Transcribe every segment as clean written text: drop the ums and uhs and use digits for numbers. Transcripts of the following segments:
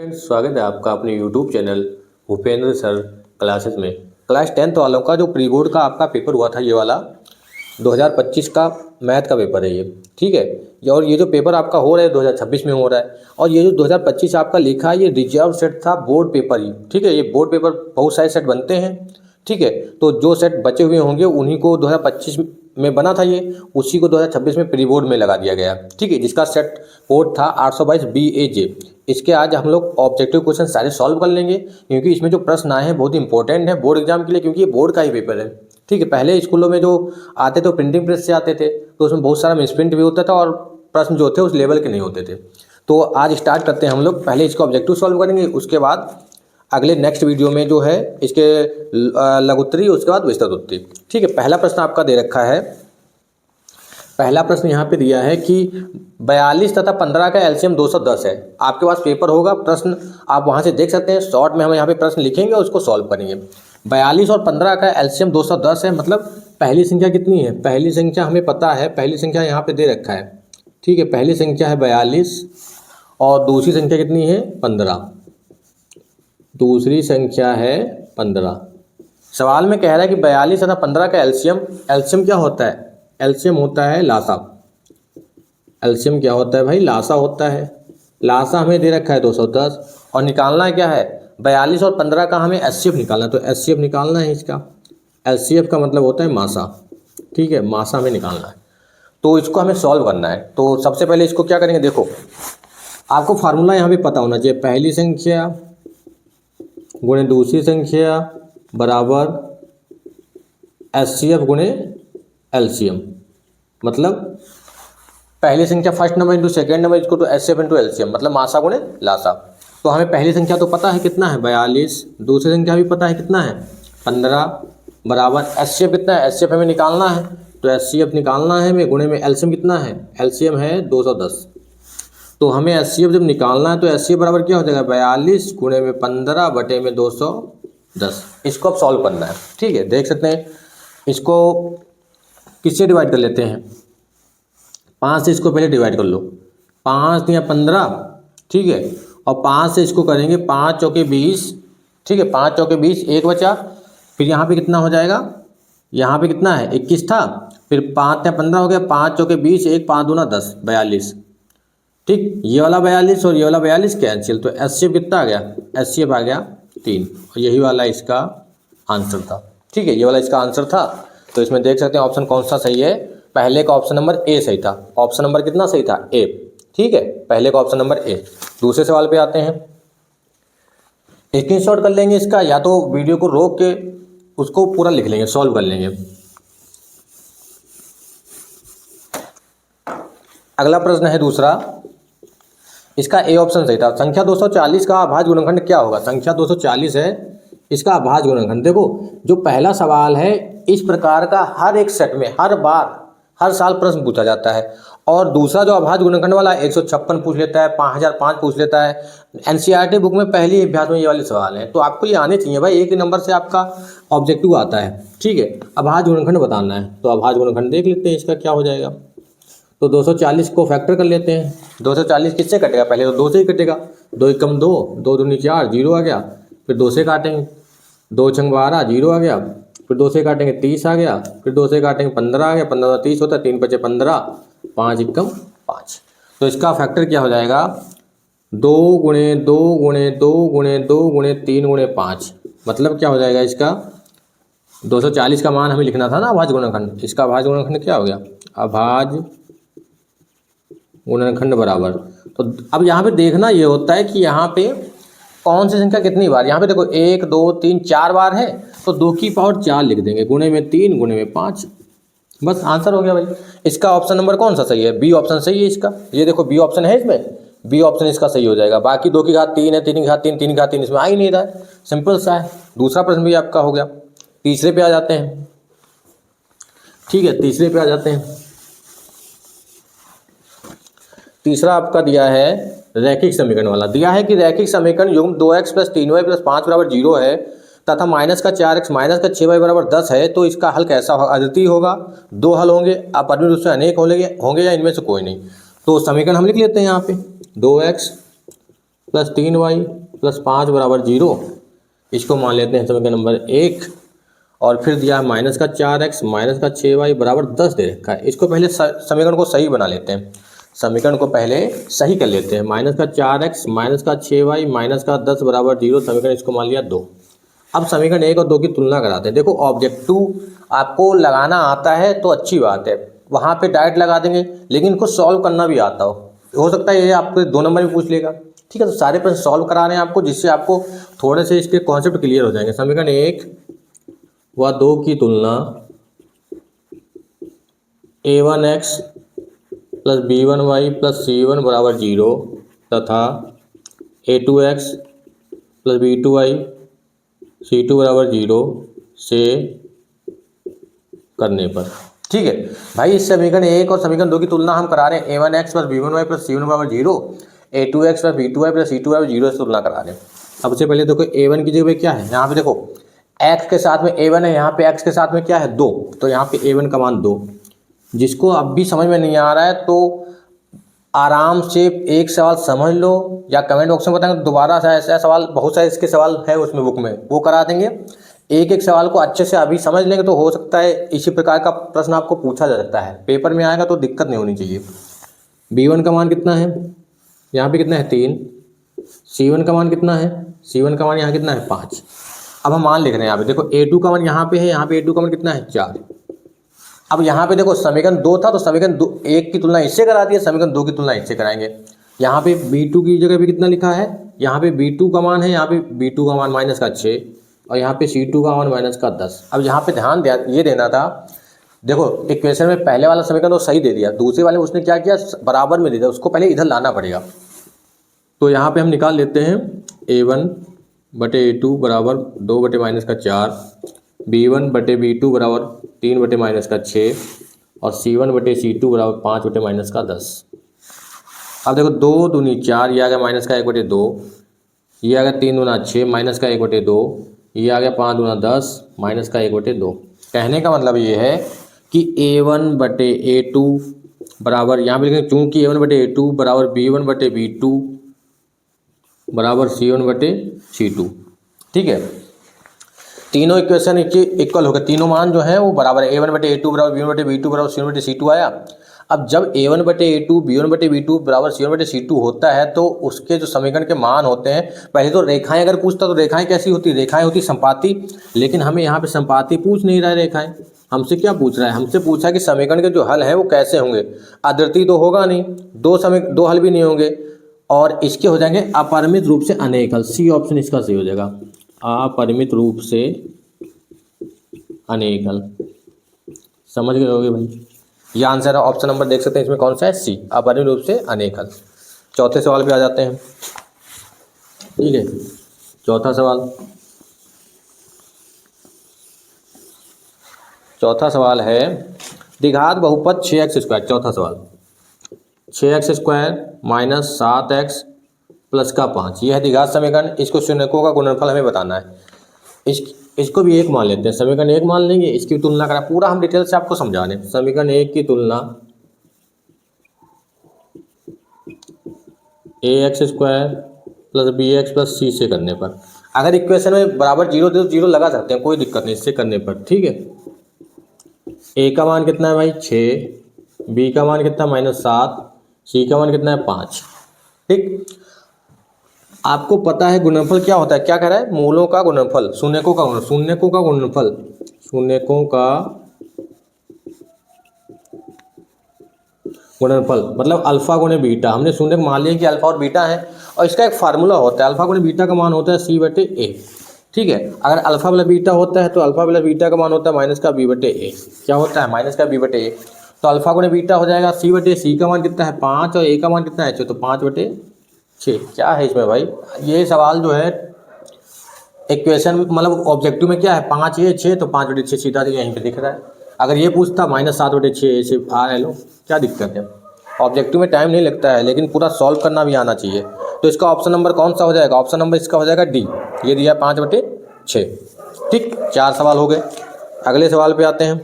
Friends, स्वागत है आपका अपने YouTube channel Bhupendra sir classes में। क्लास 10th वालों का जो प्री बोर्ड का आपका पेपर हुआ था, ये वाला 2025 का मैथ का पेपर है ये, ठीक है। और ये जो पेपर आपका हो रहा है 2026 में हो रहा है। और ये जो 2025 आपका लिखा है, ये रिजर्व सेट था, बोर्ड पेपर ही, ठीक है। ये बोर्ड पेपर बहुत सारे सेट बनते हैं, ठीक है। तो जो सेट बचे हुए होंगे उन्हीं को 2025 में बना था ये, उसी को 2026 में प्री बोर्ड में लगा दिया गया, ठीक है। जिसका सेट कोड था 822 BAJ। इसके आज हम लोग ऑब्जेक्टिव क्वेश्चन सारे सॉल्व कर लेंगे, क्योंकि इसमें जो प्रश्न आए हैं बहुत इंपॉर्टेंट है बोर्ड एग्जाम के लिए, क्योंकि ये बोर्ड का ही पेपर है, ठीक है। पहले स्कूलों में जो आते थे प्रिंटिंग प्रेस से आते थे, तो उसमें बहुत सारा मिसप्रिंट भी होता था और प्रश्न जो थे उस लेवल के नहीं होते थे। तो आज स्टार्ट करते हैं हम लोग। पहले इसका ऑब्जेक्टिव सॉल्व करेंगे, उसके बाद अगले नेक्स्ट वीडियो में जो है इसके लघुत्तरी, उसके बाद विस्तृत, ठीक है। पहला प्रश्न आपका दे रखा है, पहला प्रश्न यहाँ पे दिया है कि 42 तथा 15 का एलसीएम 210 है। आपके पास पेपर होगा, प्रश्न आप वहाँ से देख सकते हैं। शॉर्ट में हम यहाँ पे प्रश्न लिखेंगे और उसको सॉल्व करेंगे। 42 और 15 का एलसीएम 210 है, मतलब पहली संख्या कितनी है? पहली संख्या हमें पता है, पहली संख्या यहाँ पे दे रखा है, ठीक है। पहली संख्या है 42 और दूसरी संख्या कितनी है? 15। दूसरी संख्या है 15। सवाल में कह रहा है कि 42 तथा 15 का एलसीएम, एलसीएम क्या होता है? एलसीएम होता है लासा। एलसीएम क्या होता है भाई? लासा होता है। लासा हमें दे रखा है 210 और निकालना क्या है? 42 और 15 का हमें एचसीएफ निकालना है, तो एचसीएफ निकालना है इसका। एचसीएफ का मतलब होता है मासा, ठीक है। मासा हमें निकालना है, तो इसको हमें सॉल्व करना है। तो सबसे पहले इसको क्या करेंगे, देखो आपको फार्मूला यहाँ पे पता होना चाहिए। पहली संख्या गुणे दूसरी संख्या बराबर एचसीएफ गुणे एलसीएम। मतलब पहली संख्या first number into second number इसको तो एचसीएफ इंटू एलसीएम, मतलब मासा गुणे लासा। तो हमें पहली संख्या तो पता है कितना है 42, दूसरी संख्या भी पता है कितना है 15, बराबर एचसीएफ कितना है? एचसीएफ हमें निकालना है, तो एचसीएफ निकालना है हमें, गुणे में एलसीएम कितना है? एलसीएम है 210। तो हमें एचसीएफ जब निकालना है तो एचसीएफ बराबर क्या हो जाएगा? 42 गुणे में 15 बटे में 210। इसको अब सॉल्व करना है, ठीक है। देख सकते हैं इसको किससे डिवाइड कर लेते हैं? 5 से इसको पहले डिवाइड कर लो। 5 या 15, ठीक है। और 5 से इसको करेंगे 5 चौके 20, ठीक है। 5 चौके 20, एक बचा। फिर यहाँ पे कितना हो जाएगा? यहाँ पे कितना है? 21 था। फिर 5 या 15 हो गया, 5 चौके 20, 1 5 दूना 10, 42, ठीक। ये वाला 42 और ये वाला 42 कैंसिल, तो एचसीएफ कितना आ गया? एचसीएफ आ गया 3। और यही वाला इसका आंसर था, ठीक है। ये वाला इसका आंसर था। तो इसमें देख सकते हैं ऑप्शन कौन सा सही है। पहले का ऑप्शन नंबर ए सही था। ऑप्शन नंबर कितना सही था? ए, ठीक है। पहले का ऑप्शन नंबर ए। दूसरे सवाल पे आते हैं। स्क्रीनशॉट कर लेंगे इसका, या तो वीडियो को रोक के उसको पूरा लिख लेंगे, सॉल्व कर लेंगे। अगला प्रश्न है दूसरा, इसका ए ऑप्शन सही था। संख्या 240 का अभाज्य गुणनखंड क्या होगा? संख्या 240 है, इसका अभाज्य गुणनखंड। देखो जो पहला सवाल है, इस प्रकार का हर एक सेट में हर बार हर साल प्रश्न पूछा जाता है। और दूसरा जो अभाज्य गुणनखंड वाला 156 पूछ लेता है, 5005 पूछ लेता है। एनसीईआरटी बुक में पहली अभ्यास में ये वाले सवाल हैं, तो आपको ये आने चाहिए भाई। एक ही नंबर से आपका ऑब्जेक्टिव आता है, ठीक है। अभाज्य गुणनखंड बताना है, तो अभाज्य गुणनखंड देख लेते हैं इसका क्या हो जाएगा। तो 240 को फैक्टर कर लेते हैं। 240 किससे कटेगा? पहले तो 2 से ही कटेगा। 2 एकम 2, 2 दूनी 4, 0 आ गया। फिर 2 से काटेंगे, 2 छंग 12, 0 आ गया। फिर 2 से काटेंगे 30 आ गया। फिर 2 से काटेंगे 15 आ गया। 15 30 होता है, 3 बचे 15, 5 एकम 5। तो इसका फैक्टर क्या हो जाएगा? 2 गुणे 2 गुणे 2 गुणे 2 गुणे 3 गुणे 5। मतलब क्या हो जाएगा इसका? 240 का मान हमें लिखना था ना अभाज्य गुणनखंड। इसका अभाज्य गुणनखंड क्या हो गया? अभाज्य गुणनखंड बराबर। तो अब यहाँ पे देखना ये होता है कि यहाँ पे कौन सी संख्या कितनी बार। यहाँ पे देखो 1 2 3 4 बार है, तो 2 की पावर 4 लिख देंगे, गुणे में 3 गुणे में 5। बस आंसर हो गया भाई। इसका ऑप्शन नंबर कौन सा सही है? बी ऑप्शन सही है इसका। ये देखो बी ऑप्शन है इसमें, बी ऑप्शन इसका सही हो जाएगा। बाकी 2 की घात 3 है, 3 की घात 3, 3 की घात 3 इसमें आ ही नहीं रहा है। सिंपल सा है। दूसरा प्रश्न भी आपका हो गया। तीसरे पे आ जाते हैं, ठीक है। तीसरे पे आ जाते हैं। तीसरा आपका दिया है रैखिक समीकरण वाला। दिया है कि रैखिक समीकरण युग्म 2x + 3y + 5 बराबर 0 है तथा माइनस का 4x माइनस का 6y बराबर 10 है, तो इसका हल कैसा होगा? अद्वितीय होगा, 2 हल होंगे, अपरिमेय रूप से अनेक होंगे या इनमें से कोई नहीं। तो समीकरण हम लिख लेते हैं यहाँ पे 2x प्लस 3y प्लस 5 बराबर 0, इसको मान लेते हैं समीकरण नंबर 1। और फिर दिया है माइनस का 4x माइनस का 6y बराबर 10 दे रखा है। इसको पहले समीकरण को सही बना लेते हैं, समीकरण को पहले सही कर लेते हैं। माइनस का 4x माइनस का 6y माइनस का 10 बराबर 0, समीकरण इसको मान लिया 2। अब समीकरण 1 और 2 की तुलना कराते हैं। देखो ऑब्जेक्टिव आपको लगाना आता है तो अच्छी बात है, वहाँ पे डायरेक्ट लगा देंगे, लेकिन इनको सॉल्व करना भी आता हो सकता है ये आपको 2 नंबर में पूछ लेगा। ठीक है, तो सारे प्रश्न सॉल्व करा रहे हैं आपको, जिससे आपको थोड़े से इसके कॉन्सेप्ट क्लियर हो जाएंगे। समीकरण 1 व 2 की तुलना a1x plus b1y plus c1 बराबर 0 तथा a2x प्लस b2y c2 बराबर 0 से करने पर। ठीक है भाई, इस समीकरण 1 और समीकरण 2 की तुलना हम करा रहे हैं a1x plus b1y plus c1 बराबर 0, a2x plus b2y plus c2 बराबर 0 से तुलना करा रहे हैं। सबसे पहले देखो a1 की जगह क्या है, यहाँ पे देखो x के साथ में a1 है, यहाँ पे x के साथ में क्या है 2, तो यहाँ पे a1 का मान 2। जिसको अब भी समझ में नहीं आ रहा है तो आराम से एक सवाल समझ लो या कमेंट बॉक्स में बताएंगे, दोबारा से ऐसा सवाल बहुत सारे इसके सवाल है उसमें बुक में, वो करा देंगे। एक एक सवाल को अच्छे से अभी समझ लेंगे तो हो सकता है इसी प्रकार का प्रश्न आपको पूछा जा सकता है, पेपर में आएगा तो दिक्कत नहीं होनी चाहिए। b1 का मान कितना है, यहाँ पे कितना है 3, c1 का मान कितना है, c1 का मान यहाँ कितना है 5। अब हम मान लिख रहे हैं यहाँ पे, देखो a2 का मान यहाँ पे है, यहाँ पे a2 का मान कितना है 4। अब यहाँ पे देखो समीकरण 2 था तो समीकरण 1 की तुलना इससे करा दी है, समीकरण 2 की तुलना इससे कराएंगे। यहाँ पे b2 की जगह भी कितना लिखा है, यहाँ पे b2 का मान है, यहाँ पे b2 का मान माइनस का 6 और यहाँ पे c2 का मान माइनस का 10। अब यहाँ पे ध्यान ये देना था, देखो इक्वेशन में पहले वाला समीकरण तो सही दे दिया, दूसरे वाले उसने क्या किया बराबर में दे दिया, उसको पहले इधर लाना पड़ेगा। तो यहाँ पे हम निकाल लेते हैं a1 बटे a2 बराबर 2 बटे माइनस का 4, b1 बटे b2 बराबर 3 बटे माइनस का 6 और c1 बटे c2 बराबर 5 बटे माइनस का 10। अब देखो 2 दूनी 4, ये आ गया माइनस का 1 बटे 2, ये आ गया 3 दूना 6 माइनस का 1 बटे 2, ये आ गया 5 दूना 10 माइनस का 1 बटे 2। कहने का मतलब ये है कि a1 बटे a2 बराबर, यहाँ पे लिखेंगे चूँकि a1 बटे a2 बराबर b1 बटे b2 बराबर c1 बटे c2। ठीक है, तीनों इक्वेशन इक्वल हो गए, तीनों मान जो है वो बराबर है। a1 बटे a2 बराबर b1 बटे b2 बराबर c1 बटे c2 आया। अब जब a1 बटे a2 b1 बटे b2 बराबर c1 बटे c2 होता है तो उसके जो समीकरण के मान होते हैं, पहले तो रेखाएं अगर पूछता तो रेखाएं कैसी होती, रेखाएं होती संपाती, लेकिन हमें यहाँ पे संपाती पूछ नहीं रहा है, रेखाएं हमसे क्या पूछ रहा है, हमसे पूछा कि समीकरण के जो हल है वो कैसे होंगे। अद्वितीय तो होगा नहीं, दो हल भी नहीं होंगे और इसके हो जाएंगे अपरिमित रूप से अनेक हल। सी ऑप्शन इसका सही हो जाएगा, अपरिमित रूप से अनेक हल। समझ गए होगे भाई, ये आंसर है। ऑप्शन नंबर देख सकते हैं इसमें कौन सा है, सी, अपरिमित रूप से अनेक हल। चौथे सवाल पे आ जाते हैं। ठीक है, चौथा सवाल है द्विघात बहुपद 6x स्क्वायर। चौथा सवाल 6x square minus 7x plus का 5, यह है द्विघात समीकरण। इसको शून्यकों का गुणनफल हमें बताना है। इसको भी एक मान लेते हैं, समीकरण 1 मान लेंगे, इसकी तुलना करा, पूरा हम डिटेल से आपको समझा रहे हैं। समीकरण 1 की तुलना ax square plus bx plus c से करने पर, अगर इक्वेशन में बराबर 0 दे तो 0 लगा सकते हैं, कोई दिक्कत नहीं इससे करने पर। ठीक है, a का मान कितना है भाई 6, b का मान कितना -7, c का मान कितना है 5। ठीक, आपको पता है गुणनफल क्या होता है, क्या कह रहा है, मूलों का गुणनफल, शून्यकों का गुणनफल मतलब अल्फा गुणे बीटा। हमने शून्य मान लिया कि अल्फा और बीटा है और इसका एक फार्मूला होता है, अल्फा गुणे बीटा का मान होता है c बटे a। ठीक है, अगर अल्फा प्लस बीटा होता है तो अल्फा प्लस बीटा का मान होता है माइनस का b बटे a। क्या होता है, माइनस का b बटे a। तो अल्फा गुणे बीटा हो जाएगा c बटे, c का मान कितना है 5 और a का मान कितना है 6, तो 5 बटे 6। क्या है इसमें भाई, ये सवाल जो है इक्वेशन मतलब ऑब्जेक्टिव में क्या है 5 ये 6, तो 5 बटे 6 सीधा यहीं पे दिख रहा है। अगर ये पूछता -7 बटे 6 ऐसे आ लो, क्या दिक्कत है। ऑब्जेक्टिव में टाइम नहीं लगता है लेकिन पूरा सॉल्व करना भी आना चाहिए। तो इसका ऑप्शन नंबर कौन सा हो जाएगा, ऑप्शन नंबर इसका हो जाएगा डी, ये दिया 5 बटे 6। ठीक, 4 सवाल हो गए। अगले सवाल पे आते हैं।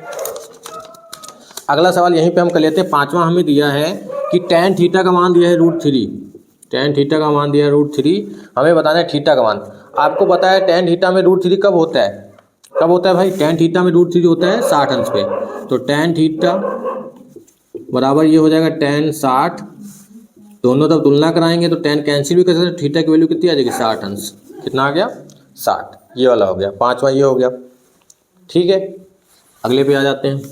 अगला सवाल यहीं पे हम कर लेते हैं। 5वां हमें दिया है कि tan थीटा का मान दिया है √3। tan थीटा का मान दिया √3, हमें बताना है थीटा का मान। आपको पता है tan थीटा में √3 कब होता है, कब होता है भाई? tan थीटा में √3 होता है 60 अंश पे। तो tan थीटा बराबर ये हो जाएगा tan 60, दोनों तरफ तुलना कराएंगे तो tan कैंसिल भी कर सकते हैं, थीटा की वैल्यू कितनी आ जाएगी 60 अंश। कितना आ गया 60, ये वाला हो गया, पांचवा ये हो गया। ठीक है, अगले पे आ जाते हैं।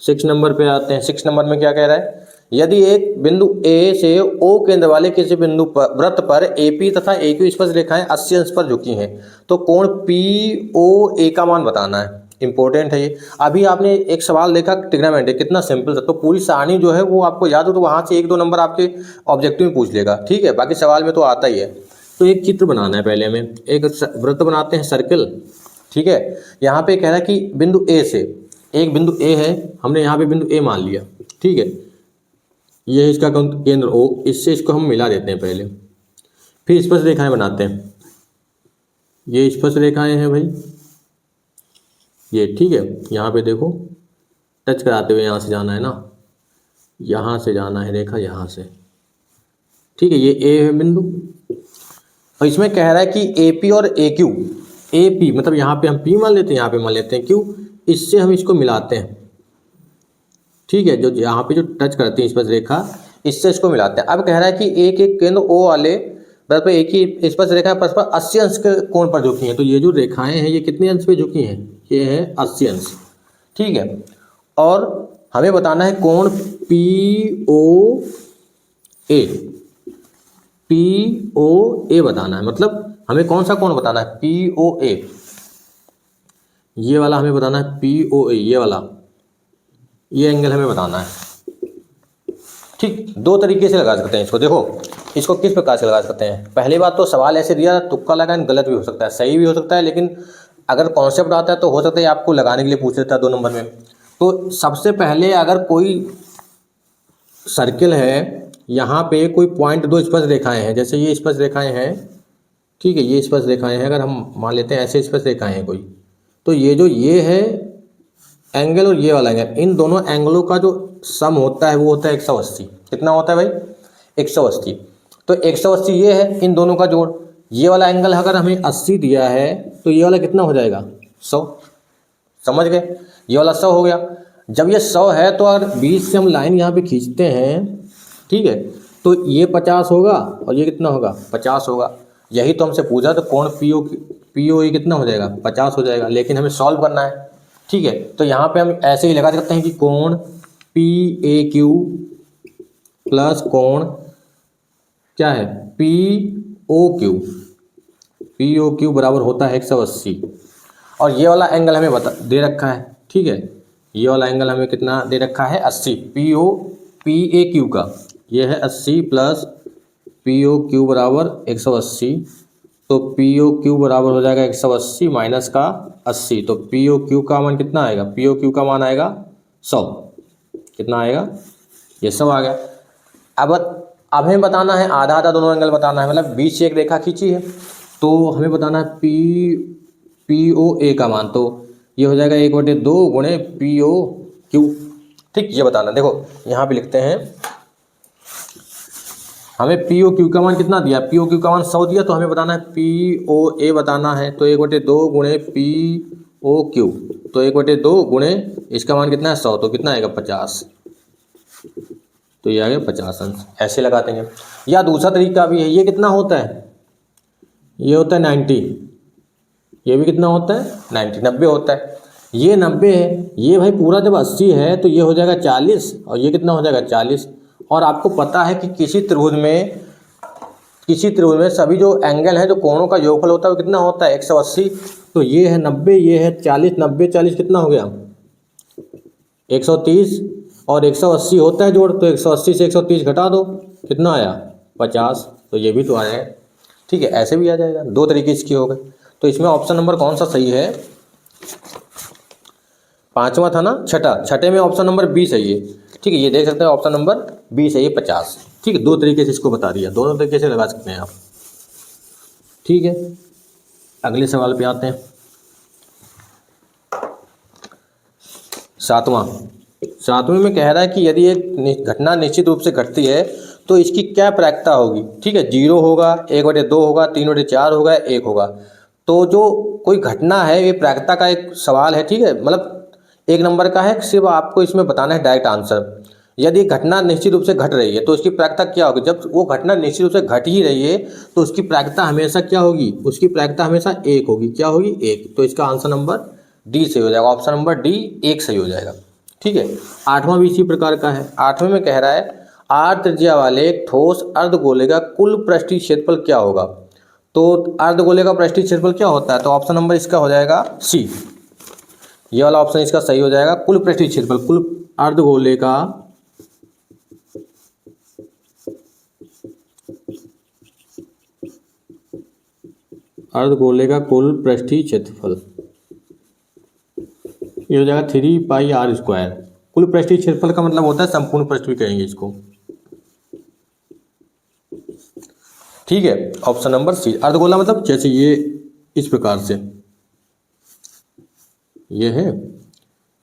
सिक्स नंबर पे आते हैं। सिक्स नंबर में क्या कह रहा है, यदि एक बिंदु ए से O केंद्र वाले किसी बिंदु पर वृत्त पर AP तथा AQ स्पर्श रेखाएं 80 अंश पर झुकी हैं तो कोण POA का मान बताना है। इंपॉर्टेंट है ये। अभी आपने एक सवाल देखा ट्रिग्नोमेट्री, कितना सिंपल था, तो पूरी सारणी जो है वो आपको याद हो तो वहां से 1-2 नंबर आपके ऑब्जेक्टिव में पूछ लेगा। ठीक है, बाकी सवाल में तो आता ही है। तो एक चित्र बनाना है, पहले हमें एक वृत्त बनाते हैं, सर्कल। ठीक है, यहाँ पे कह रहा है कि बिंदु ए से, एक बिंदु ए है, हमने यहाँ पे बिंदु ए मान लिया। ठीक है, ये है इसका केंद्र O, इससे इसको हम मिला देते हैं पहले, फिर स्पर्श रेखाएं बनाते हैं। ये स्पर्श रेखाएं हैं भाई ये। ठीक है, यहाँ पे देखो टच कराते हुए यहाँ से जाना है ना, यहाँ से जाना है रेखा, यहाँ से। ठीक है, ये ए है बिंदु, और इसमें कह रहा है कि AP और AQ, AP मतलब यहाँ पे हम P मान लेते हैं, यहाँ पे मान लेते हैं Q, इससे हम इसको मिलाते हैं। ठीक है, जो यहाँ पे जो टच करती है स्पर्श रेखा, इससे इसको मिलाते हैं। अब कह रहा है कि एक एक केंद्र O वाले वृत्त पर एक ही स्पर्श रेखा परस्पर 80 अंश के कोण पर झुकी हैं। तो ये जो रेखाएं हैं ये कितने अंश पे झुकी हैं, ये है 80 अंश। ठीक है, और हमें बताना है कोण POA बताना है। मतलब हमें कौन सा कोण बताना है, POA, ये वाला हमें बताना है POA, ये वाला, ये एंगल हमें बताना है। ठीक, दो तरीके से लगा सकते हैं इसको। देखो इसको किस प्रकार से लगा सकते हैं। पहली बात तो सवाल ऐसे दिया, तुक्का लगाएं, गलत भी हो सकता है, सही भी हो सकता है, लेकिन अगर कॉन्सेप्ट आता है तो हो सकता है आपको लगाने के लिए पूछ लेता है 2 नंबर में। तो सबसे पहले अगर कोई सर्किल है, यहाँ पे कोई पॉइंट 2 स्पर्श रेखाएं हैं, जैसे ये स्पर्श रेखाएं हैं। ठीक है, ये स्पर्श रेखाएं हैं, अगर हम मान लेते हैं ऐसे स्पर्श रेखाएं हैं कोई, तो ये जो ये है एंगल और ये वाला एंगल, इन दोनों एंगलों का जो सम होता है वो होता है 180। कितना होता है भाई, 180। तो 180 ये है इन दोनों का जोड़। ये वाला एंगल अगर हमें 80 दिया है तो ये वाला कितना हो जाएगा, 100। समझ गए, ये वाला 100 हो गया। जब ये 100 है तो अगर बीच से हम लाइन यहाँ पे खींचते हैं, ठीक है, तो ये 50 होगा और ये कितना होगा, 50 होगा। यही तो हमसे पूछा, तो कोण POA कितना हो जाएगा, 50 हो जाएगा। लेकिन हमें सॉल्व करना है। ठीक है, तो यहाँ पे हम ऐसे ही लगा सकते हैं कि कोण PAQ प्लस कोण क्या है POQ बराबर होता है 180। और ये वाला एंगल हमें दे रखा है। ठीक है, ये वाला एंगल हमें कितना दे रखा है, 80। PAQ का ये है 80 प्लस POQ बराबर 180। तो POQ बराबर हो जाएगा 180 माइनस का 80। तो POQ का मान कितना आएगा, POQ का मान आएगा 100। कितना आएगा, ये 100 आ गया। अब हमें बताना है आधा आधा दोनों एंगल बताना है, मतलब बीच से एक रेखा खींची है तो हमें बताना है POA का मान। तो ये हो जाएगा 1/2 गुणे POQ। ठीक, ये बताना। देखो यहाँ पे लिखते हैं, हमें POQ का मान कितना दिया, POQ का मान 100 दिया, तो हमें बताना है POA बताना है। तो 1/2 गुणे POQ, तो 1/2 गुणे इसका मान कितना है 100, तो कितना आएगा 50। तो ये आ गया 50 अंश। ऐसे लगा देंगे। या दूसरा तरीका भी है, ये कितना होता है, ये होता है 90। ये भी कितना होता है 90, 90 होता है। ये 90 है, ये भाई पूरा जब 80 है तो ये हो जाएगा 40, और ये कितना हो जाएगा 40। और आपको पता है कि किसी त्रिभुज में सभी जो एंगल है, जो कोणों का योगफल होता है वो कितना होता है 180। तो ये है 90, ये है 40, 90 40 कितना हो गया 130, और 180 होता है जोड़, तो 180 से 130 घटा दो, कितना आया 50। तो ये भी तो आया है। ठीक है, ऐसे भी आ जाएगा। दो तरीके इसके हो गए। तो इसमें ऑप्शन नंबर कौन सा सही है, 5वां था ना, छठे में ऑप्शन नंबर B सही है। ठीक है, ये देख सकते हैं ऑप्शन नंबर B सही है 50। ठीक है, दो तरीके से इसको बता दिया, दोनों तरीके से लगा सकते हैं आप। ठीक है, अगले सवाल पे आते हैं। 7वां, सातवें में कह रहा है कि यदि एक घटना निश्चित रूप से घटती है तो इसकी क्या प्रायिकता होगी। ठीक है, 0 होगा, 1/2 होगा, 3/4 होगा, 1 होगा। तो जो कोई घटना है ये प्रायिकता का एक सवाल है। ठीक है, मतलब 1 नंबर का है, सिर्फ आपको इसमें बताना है डायरेक्ट आंसर। यदि घटना निश्चित रूप से घट रही है तो उसकी प्रायिकता क्या होगी। जब वो घटना निश्चित रूप से घट ही रही है तो उसकी प्रायिकता हमेशा क्या होगी, उसकी प्रायिकता हमेशा 1 होगी। क्या होगी, 1। तो इसका आंसर नंबर डी सही हो जाएगा, ऑप्शन नंबर डी 1 सही हो जाएगा। ठीक है, आठवां भी इसी प्रकार का है। आठवें में कह रहा है आर त्रिज्या वाले एक ठोस अर्धगोले का कुल पृष्ठीय क्षेत्रफल क्या होगा। तो अर्धगोले का पृष्ठीय क्षेत्रफल क्या होता है, तो ऑप्शन नंबर इसका हो जाएगा सी। ये वाला ऑप्शन इसका सही हो जाएगा। कुल पृष्ठीय क्षेत्रफल, कुल अर्धगोले का कुल पृष्ठीय क्षेत्रफल ये हो जाएगा 3πr²। कुल पृष्ठीय क्षेत्रफल का मतलब होता है संपूर्ण पृष्ठ भी कहेंगे इसको। ठीक है, ऑप्शन नंबर सी। अर्धगोला मतलब जैसे ये इस प्रकार से ये है,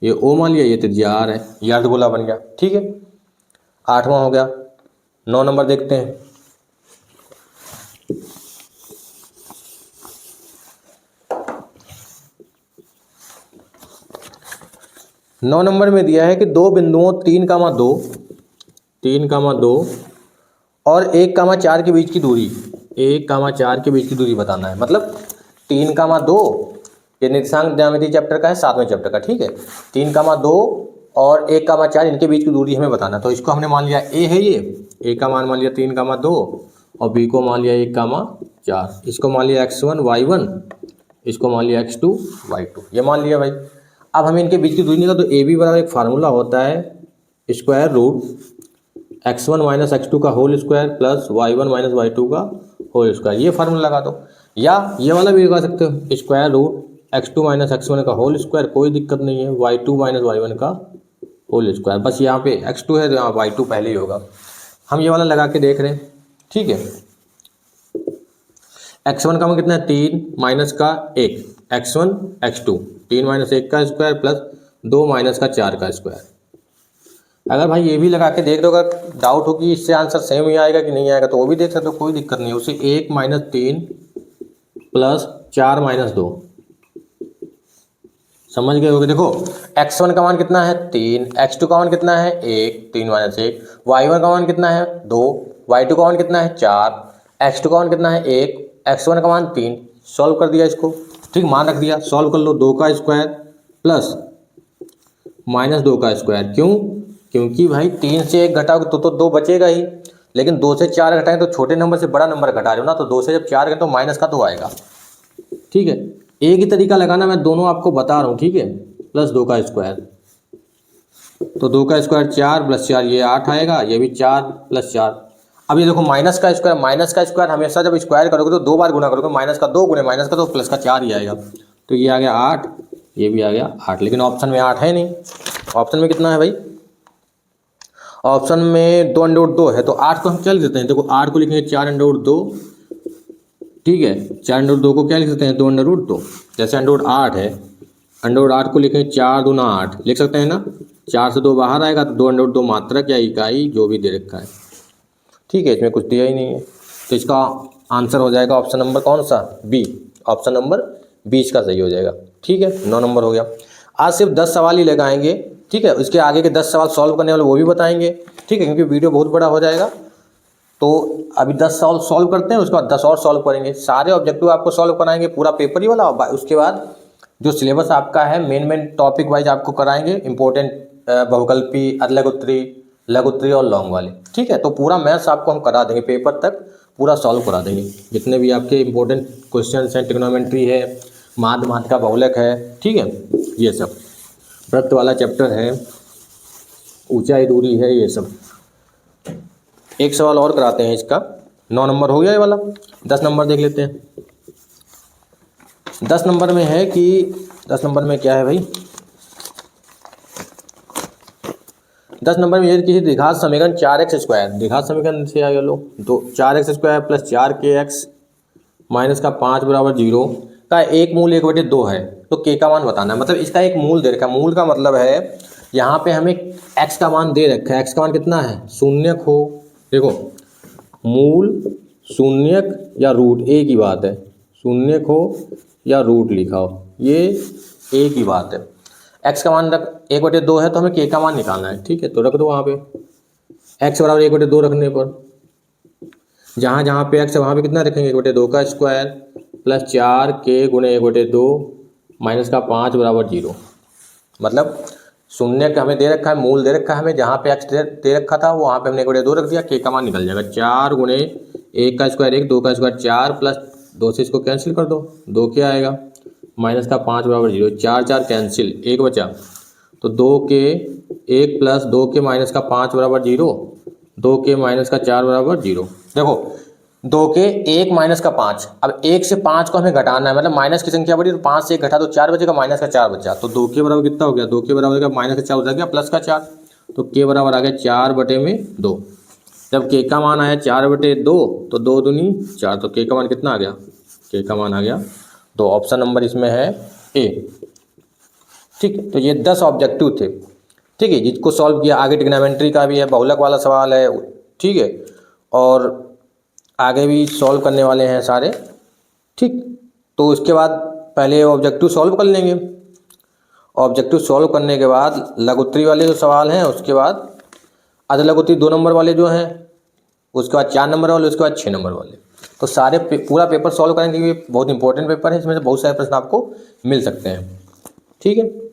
ये ओ मान लिया, ये त्रिज्या आर है, ये अर्धगोला बन गया। ठीक है, आठवां हो गया। 9 नंबर देखते हैं। नौ नंबर में दिया है कि दो बिंदुओं 3,2 और 1,4 के बीच की दूरी, 1,4 के बीच की दूरी बताना है। मतलब 3,2 ये निर्देशांक ज्यामिति चैप्टर का है, 7वें चैप्टर का। ठीक है, 3,2 और 1,4 इनके बीच की दूरी हमें बताना। तो इसको हमने मान लिया ए है, ये ए का मान लिया 3,2 और बी को मान लिया 1,4। इसको मान लिया x1 y1, इसको मान लिया x2 y2, ये मान लिया भाई। अब हमें इनके बीच की दूरी निकाल, तो ए बी बराबर एक फार्मूला होता है square root x1 minus x2 का whole square plus y1 minus y2 का होल स्क्वायर। ये फार्मूला लगा दो, या ये वाला भी लगा सकते हो, square root x2 minus x1 का होल स्क्वायर, कोई दिक्कत नहीं है, y2 माइनस y1 का होल स्क्वायर। बस यहाँ पे x2 है तो यहाँ y2 पहले ही होगा। हम ये वाला लगा के देख रहे हैं। ठीक है, x1 का मान कितना है, 3 माइनस का 1, x1 x2, 3 माइनस 1 का स्क्वायर प्लस 2 माइनस का 4 का स्क्वायर। अगर भाई ये भी लगा के देख दो, अगर डाउट हो कि इससे आंसर सेम ही आएगा कि नहीं आएगा तो वो भी देख सकते हो, कोई दिक्कत नहीं है। उसे 1 माइनस 3 प्लस 4 माइनस 2, समझ गए होगे। देखो x1 का मान कितना है 3, x2 का मान कितना है 1, 3 माइनस 1, y1 का मान कितना है 2, y2 का मान कितना है 4, x2 का मान कितना है 1, x1 का मान 3। सॉल्व कर दिया इसको, ठीक, मान रख दिया, सॉल्व कर लो। 2 का स्क्वायर प्लस माइनस 2 का स्क्वायर। क्यों, क्योंकि भाई 3 से 1 घटाओगे तो 2 बचेगा ही, लेकिन 2 से 4 घटाएं तो छोटे नंबर से बड़ा नंबर घटा रहे हो ना, तो 2 से जब 4 घटाएं तो माइनस का 2 आएगा। ठीक है, एक ही तरीका लगाना, मैं दोनों आपको बता रहा हूँ। ठीक है, प्लस 2 का स्क्वायर, तो 2 का स्क्वायर 4 प्लस 4 ये 8 आएगा, ये भी 4 प्लस 4। अब ये देखो माइनस का स्क्वायर हमेशा जब स्क्वायर करोगे तो 2 बार गुना करोगे, माइनस का 2 गुने माइनस का 2 प्लस का 4 ही आएगा। तो ये आ गया 8, ये भी आ गया 8, लेकिन ऑप्शन में 8 है नहीं। ऑप्शन में कितना है भाई, ऑप्शन में 2√2 है, तो 8 को हम क्या लिख देते हैं, देखो 8 को लिखेंगे 4√2। ठीक है, 4√2 को क्या लिख सकते हैं, 2√2। जैसे √8 है, √8 को लिखेंगे 4 दूना 8 लिख सकते हैं ना, 4 से 2 बाहर आएगा तो 2√2 मात्रक या इकाई जो भी दे रखा है। ठीक है, इसमें कुछ दिया ही नहीं है, तो इसका आंसर हो जाएगा ऑप्शन नंबर कौन सा, बी। ऑप्शन नंबर 20 का सही हो जाएगा। ठीक है, 9 नंबर हो गया। आज सिर्फ 10 सवाल ही लगाएंगे। ठीक है, उसके आगे के 10 सवाल सॉल्व करने वाले वो भी बताएंगे। ठीक है, क्योंकि वीडियो बहुत बड़ा हो जाएगा, तो अभी 10 सवाल सॉल्व करते हैं, उसके बाद 10 और सॉल्व करेंगे। सारे ऑब्जेक्टिव आपको सॉल्व कराएंगे, पूरा पेपर ही वाला। उसके बाद जो सिलेबस आपका है मेन टॉपिक वाइज आपको कराएंगे, इंपॉर्टेंट बहुकल्पी, अदलग उत्तरी, लघु उत्तरी और लॉन्ग वाले। ठीक है, तो पूरा मैथ्स आपको हम करा देंगे, पेपर तक पूरा सॉल्व करा देंगे। जितने भी आपके इंपॉर्टेंट क्वेश्चन हैं, ट्रिग्नोमेट्री है, माध्य का बहुलक है, ठीक है, ये सब वृत्त वाला चैप्टर है, ऊंचाई दूरी है, ये सब। एक सवाल और कराते हैं इसका, 9 नंबर हो गया ये वाला। 10 नंबर देख लेते हैं। 10 नंबर में है कि 10 नंबर में क्या है भाई, 10 नंबर में ये किसी द्विघात समीकरण 4x², द्विघात समीकरण से आगे लो, तो 4x² प्लस 4kx माइनस का 5 बराबर 0 का एक मूल 1/2 है, तो k का मान बताना है। मतलब इसका एक मूल दे रखा है। मूल का मतलब है यहाँ पे हमें x का मान दे रखा है, x का मान कितना है, शून्यक हो, देखो मूल शून्यक या रूट एक ही बात है, शून्यक हो या रूट लिखा हो, ये एक ही बात है। x का मान रख 1/2 है तो हमें k का मान निकालना है, ठीक है, तो रख दो वहाँ पे x बराबर 1/2 रखने पर जहाँ जहाँ पे x है वहाँ पे कितना रखेंगे, 1/2 का स्क्वायर प्लस 4k गुणे 1/2 माइनस का 5 बराबर 0। मतलब शून्य का हमें दे रखा है, मूल दे रखा है हमें, जहाँ पे x दे रखा था वो वहाँ पे हमने 1/2 रख दिया, k का मान निकल जाएगा 4 गुणे 1 का स्क्वायर 1, 2 का स्क्वायर 4 प्लस 2 से इसको कैंसिल कर दो, 2 क्या आएगा माइनस का 5 बराबर 0, 4 4 कैंसिल, 1 बचा, तो 2k 1 प्लस 2k माइनस का 5 बराबर 0, 2k माइनस का 4 बराबर 0। देखो 2k 1 माइनस का 5, अब 1 से 5 को हमें घटाना है, मतलब माइनस की संख्या बढ़ी तो 5 से 1 घटा तो 4 बचेगा, माइनस का 4 बचा, तो 2k बराबर कितना हो गया, 2k बराबर का माइनस का 4 हो गया प्लस का 4, तो k बराबर आ गया 4/2। जब k का मान आया 4/2 तो 2 दूनी 4, तो k का मान कितना आ गया, k का मान आ गया 2। ऑप्शन नंबर इसमें है ए। ठीक, तो ये 10 ऑब्जेक्टिव थे, ठीक है, जिसको सॉल्व किया। आगे ट्रिग्नोमेट्री का भी है, बहुलक वाला सवाल है, ठीक है, और आगे भी सॉल्व करने वाले हैं सारे, ठीक। तो उसके बाद पहले ऑब्जेक्टिव सॉल्व कर लेंगे, ऑब्जेक्टिव सॉल्व करने के बाद लघुत्तरी वाले जो सवाल हैं, उसके बाद अधलघुत्तरी 2 नंबर वाले जो हैं, उसके बाद 4 नंबर वाले, उसके बाद 6 नंबर वाले। तो सारे पूरा पेपर सॉल्व करेंगे, ये बहुत इंपॉर्टेंट पेपर है, इसमें से बहुत सारे प्रश्न आपको मिल सकते हैं, ठीक है।